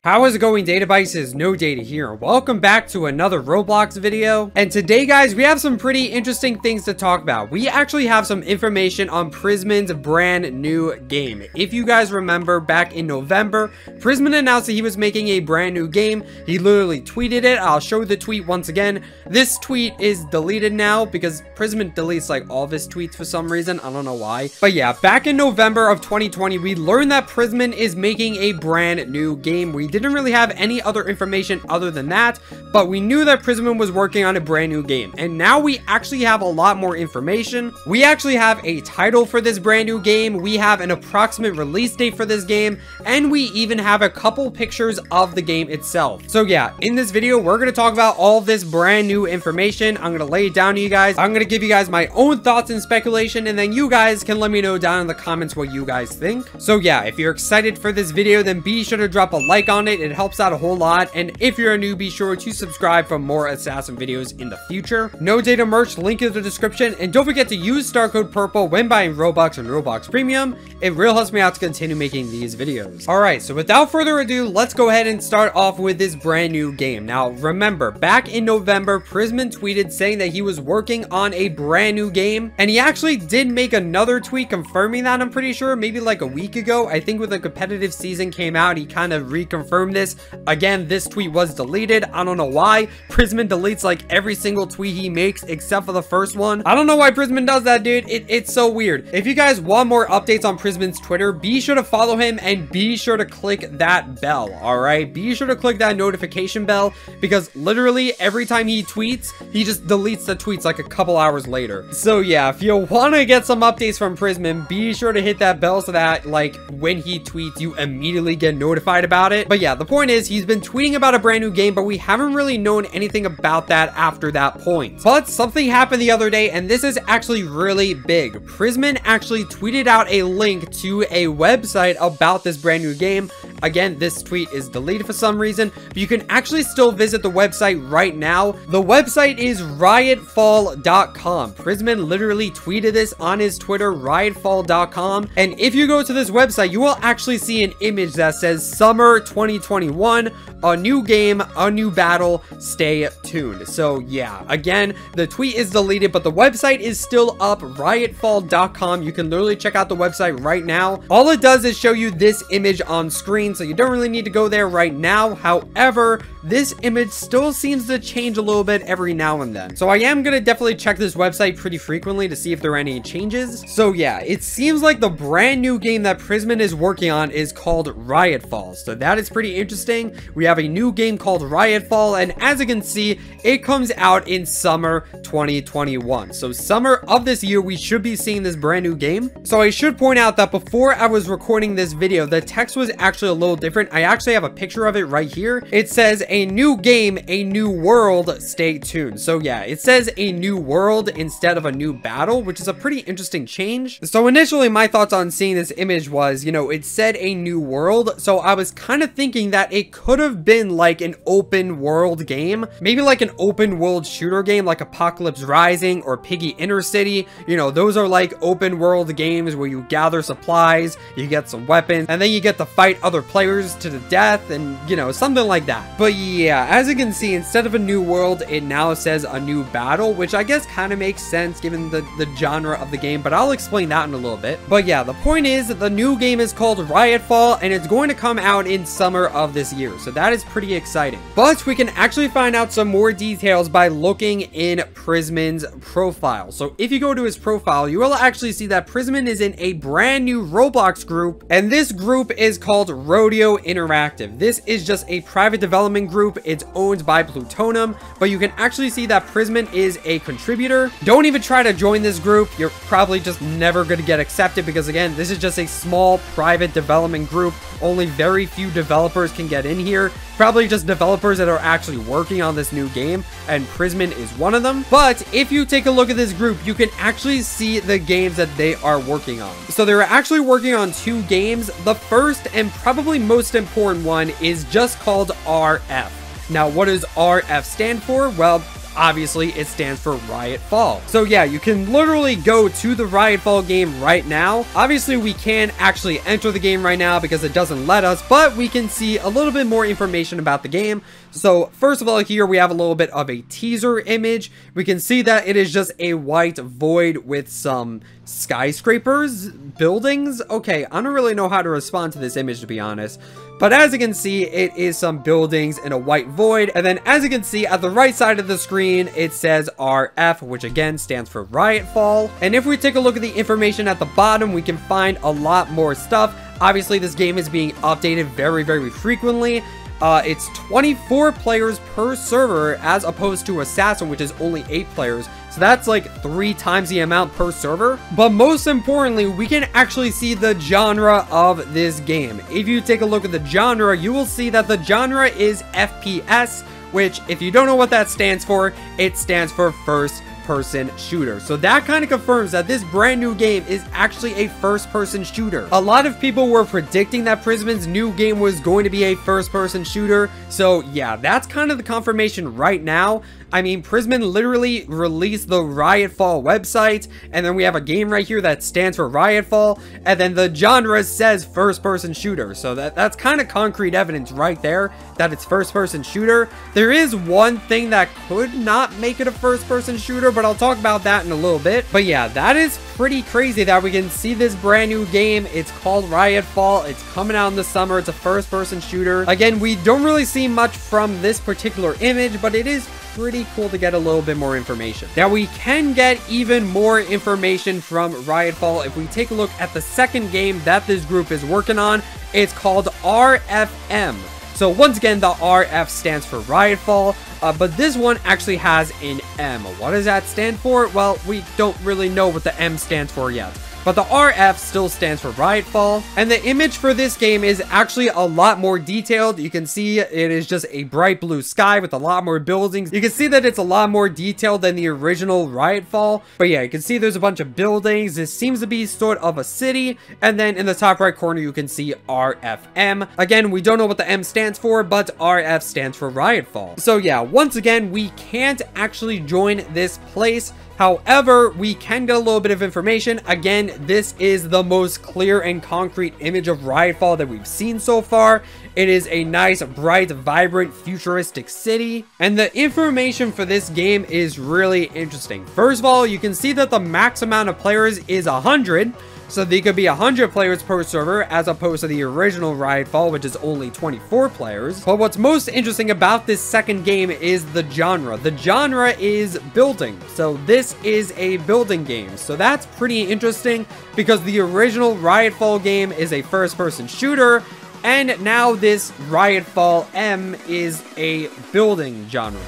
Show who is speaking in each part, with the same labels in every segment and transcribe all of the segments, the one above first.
Speaker 1: How is it going, Databytes? No Data here. Welcome back to another Roblox video. And today, guys, we have some pretty interesting things to talk about. We actually have some information on Prisman'S brand new game. If you guys remember, back in November, Prisman announced that he was making a brand new game. He literally tweeted it. I'll show the tweet once again. This tweet is deleted now because Prisman deletes like all of his tweets for some reason. I don't know why. But yeah, back in November of 2020, we learned that Prisman is making a brand new game. We didn't really have any other information other than that, but we knew that Prisman was working on a brand new game, and now we actually have a lot more information. We actually have a title for this brand new game, we have an approximate release date for this game, and we even have a couple pictures of the game itself. So yeah, in this video, we're going to talk about all this brand new information. I'm going to lay it down to you guys. I'm going to give you guys my own thoughts and speculation, and then you guys can let me know down in the comments what you guys think. So yeah, if you're excited for this video, then be sure to drop a like on it. It helps out a whole lot. And if you're a new, be sure to subscribe for more assassin videos in the future. No Data merch, link in the description, and don't forget to use star code purple when buying Robux and Roblox Premium. It really helps me out to continue making these videos. Alright, so without further ado, let's go ahead and start off with this brand new game. Now remember, back in November, Prisman tweeted saying that he was working on a brand new game, and he actually did make another tweet confirming that, I'm pretty sure, maybe like a week ago. I think when the competitive season came out, he kind of reconfirmed this. Again, this tweet was deleted. I don't know why. Prisman deletes like every single tweet he makes except for the first one. I don't know why Prisman does that, dude. It's so weird. If you guys want more updates on Prisman's Twitter, be sure to follow him and be sure to click that bell. All right, be sure to click that notification bell, because literally every time he tweets, he just deletes the tweets like a couple hours later. So yeah, if you want to get some updates from Prisman, be sure to hit that bell so that like when he tweets, you immediately get notified about it. But yeah, the point is, he's been tweeting about a brand new game, but we haven't really known anything about that after that point. But something happened the other day, and this is actually really big. Prisman actually tweeted out a link to a website about this brand new game. Again, this tweet is deleted for some reason, but you can actually still visit the website right now. The website is riotfall.com. Prisman literally tweeted this on his Twitter, riotfall.com. And if you go to this website, you will actually see an image that says Summer 2021, a new game, a new battle, stay tuned. So yeah, again, the tweet is deleted, but the website is still up, riotfall.com. You can literally check out the website right now. All it does is show you this image on screen, so you don't really need to go there right now. However, this image still seems to change a little bit every now and then. So I am going to definitely check this website pretty frequently to see if there are any changes. So yeah, it seems like the brand new game that Prisman is working on is called Riotfall. So that is pretty interesting. We have a new game called Riotfall, and as you can see, it comes out in summer 2021. So summer of this year, we should be seeing this brand new game. So I should point out that before I was recording this video, the text was actually a little different. I actually have a picture of it right here. It says a new game, a new world, stay tuned. So yeah, it says a new world instead of a new battle, which is a pretty interesting change. So initially, my thoughts on seeing this image was, you know, it said a new world, so I was kind of thinking that it could have been like an open world game, maybe like an open world shooter game like Apocalypse Rising or Piggy Inner City. You know, those are like open world games where you gather supplies, you get some weapons, and then you get to fight other players to the death, and you know, something like that. But yeah, as you can see, instead of a new world, it now says a new battle, which I guess kind of makes sense given the genre of the game, but I'll explain that in a little bit. But yeah, the point is that the new game is called Riotfall, and it's going to come out in summer of this year, so that is pretty exciting. But we can actually find out some more details by looking in Prisman's profile. So if you go to his profile, you will actually see that Prisman is in a brand new Roblox group, and this group is called Rodeo Interactive. This is just a private development group. It's owned by Plutonium, but you can actually see that Prisman is a contributor. Don't even try to join this group. You're probably just never going to get accepted, because again, this is just a small private development group. Only very few developers can get in here. Probably just developers that are actually working on this new game, and Prisman is one of them. But if you take a look at this group, you can actually see the games that they are working on. So they're actually working on two games. The first and probably most important one is just called RF. Now, what does RF stand for? Well, obviously it stands for Riotfall. So yeah, you can literally go to the Riotfall game right now. Obviously we can't actually enter the game right now because it doesn't let us, but we can see a little bit more information about the game. So first of all, here we have a little bit of a teaser image. We can see that it is just a white void with some skyscrapers, buildings. Okay, I don't really know how to respond to this image, to be honest. But as you can see, it is some buildings in a white void. And then as you can see at the right side of the screen, it says RF, which again stands for Riotfall. And if we take a look at the information at the bottom, we can find a lot more stuff. Obviously, this game is being updated very, very frequently. It's 24 players per server as opposed to Assassin, which is only 8 players. So that's like 3 times the amount per server. But most importantly, we can actually see the genre of this game. If you take a look at the genre, you will see that the genre is FPS, which if you don't know what that stands for, it stands for first person shooter. So that kind of confirms that this brand new game is actually a first person shooter. A lot of people were predicting that Prisman's new game was going to be a first person shooter. So yeah, that's kind of the confirmation right now. I mean, Prisman literally released the Riotfall website, and then we have a game right here that stands for Riotfall, and then the genre says first-person shooter. So that's kind of concrete evidence right there that it's first-person shooter. There is one thing that could not make it a first-person shooter, but I'll talk about that in a little bit. But yeah, that is pretty crazy that we can see this brand new game. It's called Riotfall. It's coming out in the summer. It's a first-person shooter. Again, we don't really see much from this particular image, but it is pretty cool to get a little bit more information. Now we can get even more information from Riotfall if we take a look at the second game that this group is working on. It's called RFM. So once again, the RF stands for Riotfall, but this one actually has an M. What does that stand for? Well, we don't really know what the M stands for yet. But the RF still stands for Riotfall. And the image for this game is actually a lot more detailed. You can see it is just a bright blue sky with a lot more buildings. You can see that it's a lot more detailed than the original Riotfall. But yeah, you can see there's a bunch of buildings. This seems to be sort of a city. And then in the top right corner, you can see RFM. Again, we don't know what the M stands for, but RF stands for Riotfall. So yeah, once again, we can't actually join this place. However, we can get a little bit of information. Again, this is the most clear and concrete image of Riotfall that we've seen so far. It is a nice, bright, vibrant, futuristic city. And the information for this game is really interesting. First of all, you can see that the max amount of players is 100. So there could be 100 players per server as opposed to the original Riotfall, which is only 24 players. But what's most interesting about this second game is the genre. The genre is building. So this is a building game. So that's pretty interesting because the original Riotfall game is a first-person shooter. And now this Riotfall M is a building genre.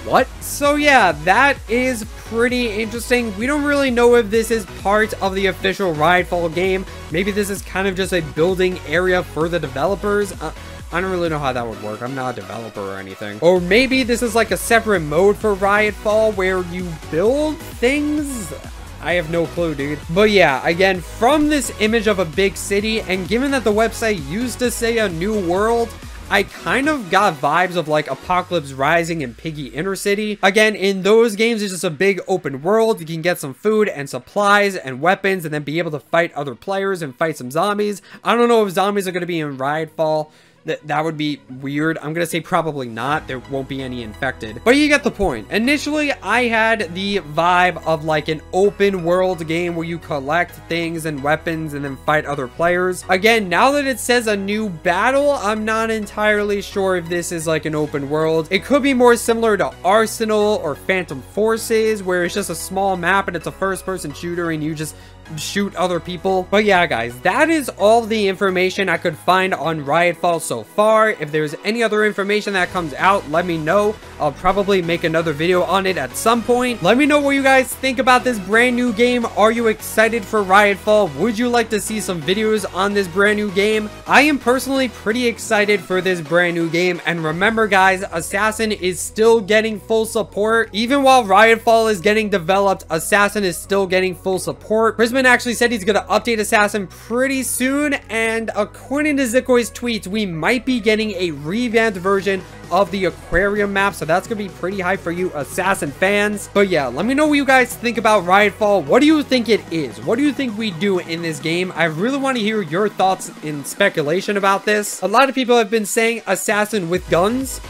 Speaker 1: What? So yeah, that is pretty interesting. We don't really know if this is part of the official Riotfall game. Maybe this is kind of just a building area for the developers. I don't really know how that would work. I'm not a developer or anything. Or maybe this is like a separate mode for Riotfall where you build things. I have no clue, dude. But yeah, again, from this image of a big city, and given that the website used to say a new world, I kind of got vibes of like Apocalypse Rising and Piggy Inner City. Again, in those games, it's just a big open world. You can get some food and supplies and weapons and then be able to fight other players and fight some zombies. I don't know if zombies are going to be in Riotfall. That would be weird. I'm gonna say probably not. There won't be any infected. But you get the point. Initially, I had the vibe of like an open world game where you collect things and weapons and then fight other players. Again, now that it says a new battle, I'm not entirely sure if this is like an open world. It could be more similar to Arsenal or Phantom Forces, where it's just a small map and it's a first-person shooter and you just shoot other people. But yeah, guys, that is all the information I could find on Riotfall so far. If there's any other information that comes out, let me know. I'll probably make another video on it at some point. Let me know what you guys think about this brand new game. Are you excited for Riotfall? Would you like to see some videos on this brand new game? I am personally pretty excited for this brand new game. And remember, guys, Assassin is still getting full support. Even while Riotfall is getting developed, Assassin is still getting full support. Prisman actually said he's going to update Assassin pretty soon, and according to Zikoi's tweets, we might be getting a revamped version of the aquarium map, so that's gonna be pretty hype for you Assassin fans. But yeah, let me know what you guys think about Riotfall. What do you think it is? What do you think we do in this game? I really want to hear your thoughts and speculation about this. A lot of people have been saying assassin with guns.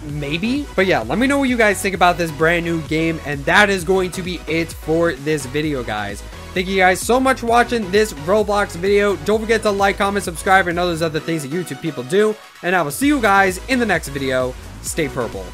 Speaker 1: Maybe, but yeah, let me know what you guys think about this brand new game, and that is going to be it for this video, guys. Thank you guys so much for watching this Roblox video. Don't forget to like, comment, subscribe, and all those other things that YouTube people do. And I will see you guys in the next video. Stay purple.